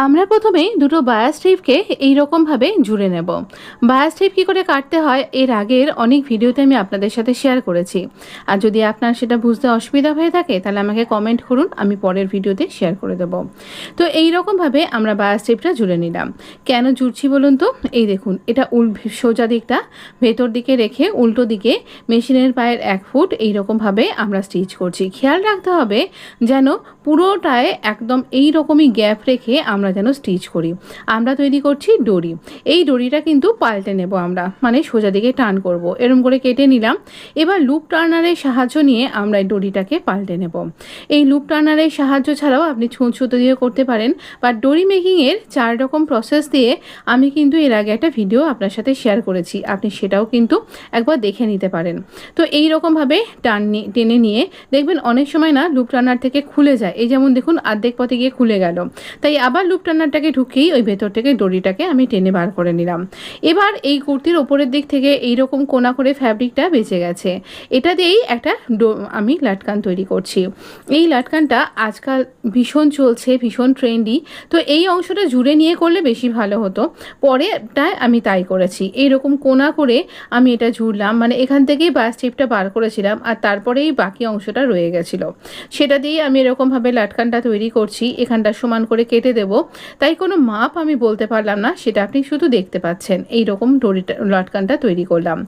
আমরা প্রথমেই দুটো বায়া স্ট্রিপকে এইরকমভাবে জুড়ে নেব। বায়া স্ট্রিপ কী করে কাটতে হয় এর আগের অনেক ভিডিওতে আমি আপনাদের সাথে শেয়ার করেছি। আর যদি আপনার সেটা বুঝতে অসুবিধা হয়ে থাকে তাহলে আমাকে কমেন্ট করুন, আমি পরের ভিডিওতে শেয়ার করে দেব। তো এইরকমভাবে আমরা বায়া স্ট্রিপটা জুড়ে নিলাম। কেন জুড়ছি বলুন তো? এই দেখুন, এটা সোজা দিকটা ভেতর দিকে রেখে উল্টো দিকে মেশিনের পায়ের 1 ফুট এইরকমভাবে আমরা স্টিচ করছি। খেয়াল রাখতে হবে যেন পুরোটায় একদম এইরকমই গ্যাপ রেখে আমরা যেন স্টিচ করি। আমরা তৈরি করছি ডরি। এই ডরিটা কিন্তু পাল্টে নেব আমরা, মানে সোজা দিকে টার্ন করব। এরকম করে কেটে নিলাম। এবার লুপ টার্নারের সাহায্য নিয়ে আমরা এই ডরিটাকে পাল্টে নেব। এই লুপ টার্নারের সাহায্য ছাড়াও আপনি ছুঁচ সুতো দিয়ে করতে পারেন, বা ডরি মেকিংয়ের 4 রকম প্রসেস দিয়ে আমি কিন্তু এর আগে একটা ভিডিও আপনার সাথে শেয়ার করেছি, আপনি সেটাও কিন্তু একবার দেখে নিতে পারেন। তো এই রকমভাবে টেনে নিয়ে দেখবেন অনেক সময় না লুপ টার্নার থেকে খুলে যায়। এই যেমন দেখুন অর্ধেক পথে গিয়ে খুলে গেল, তাই আবার লুপ টার্নারটাকে ঢুকিয়েই ওই ভেতর থেকে ডরিটাকে আমি টেনে বার করে নিলাম। এবার এই কুর্তির ওপরের দিক থেকে এইরকম কোনা করে ফ্যাব্রিকটা বেঁচে গেছে, এটা দিয়েই একটা আমি লাটকান তৈরি করছি। এই লাটকানটা আজকাল ভীষণ চলছে, ভীষণ ট্রেন্ডি। তো এই অংশটা জুড়ে নিয়ে করলে বেশি ভালো হতো, পরেরটায় আমি তাই করেছি। এইরকম কোনা করে আমি এটা জুড়লাম, মানে এখান থেকেই বাস স্ট্রিপটা বার করেছিলাম আর তারপরেই বাকি অংশটা রয়ে গেছিলো, সেটা দিয়ে আমি এরকমভাবে লাটকানটা তৈরি করছি। এখানটা সমান করে কেটে দেব, তাই কোনো মাপ আমি বলতে পারলাম না, সেটা আপনি শুধু দেখতে পাচ্ছেন। এইরকম লাটকানটা তৈরি করলাম।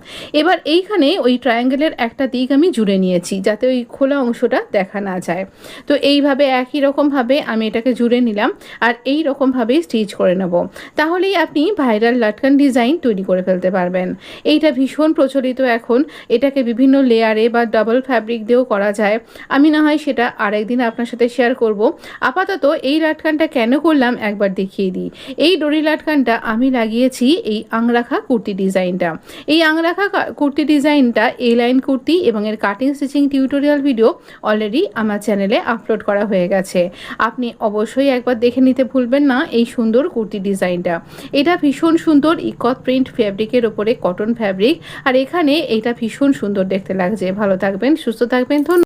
এবার এইখানে ওই ট্রায়াঙ্গেলের একটা দিক আমি জুড়ে নিয়েছি যাতে ওই খোলা অংশটা দেখা না যায়। তো এইভাবে একই রকমভাবে আমি এটাকে জুড়ে নিলাম আর এই রকমভাবেই স্টিচ করে নেব। তাহলেই আপনি ভাইরাল লাটকান ডিজাইন তৈরি করে ফেলতে পারবেন। এইটা ভীষণ প্রচলিত এখন, এটাকে বিভিন্ন লেয়ারে বা ডাবল ফ্যাব্রিক দিয়েও করা যায়। আমি না হয় সেটা আরেকদিন আপনার সাথে শেয়ার করব। আপাতত এই লাটকানটা কেন করলাম একবার দেখিয়ে দিই। এই ডরি লাটকানটা আমি লাগিয়েছি এই আংরাখা কুর্তি ডিজাইনটা। এই আংরাখা কুর্তি ডিজাইনটা এই লাইন কুর্তি এবং এর cutting stitching tutorial video already আমার চ্যানেলে আপলোড করা হয়ে গেছে। আপনি অবশ্যই একবার দেখে নিতে ভুলবেন না এই সুন্দর কুর্তি ডিজাইনটা। এটা ভীষণ সুন্দর ইকত প্রিন্ট ফ্যাব্রিকের ওপরে কটন ফ্যাব্রিক, আর এখানে এটা ভীষণ সুন্দর দেখতে লাগছে। ভালো থাকবেন, সুস্থ থাকবেন, ধন্যবাদ।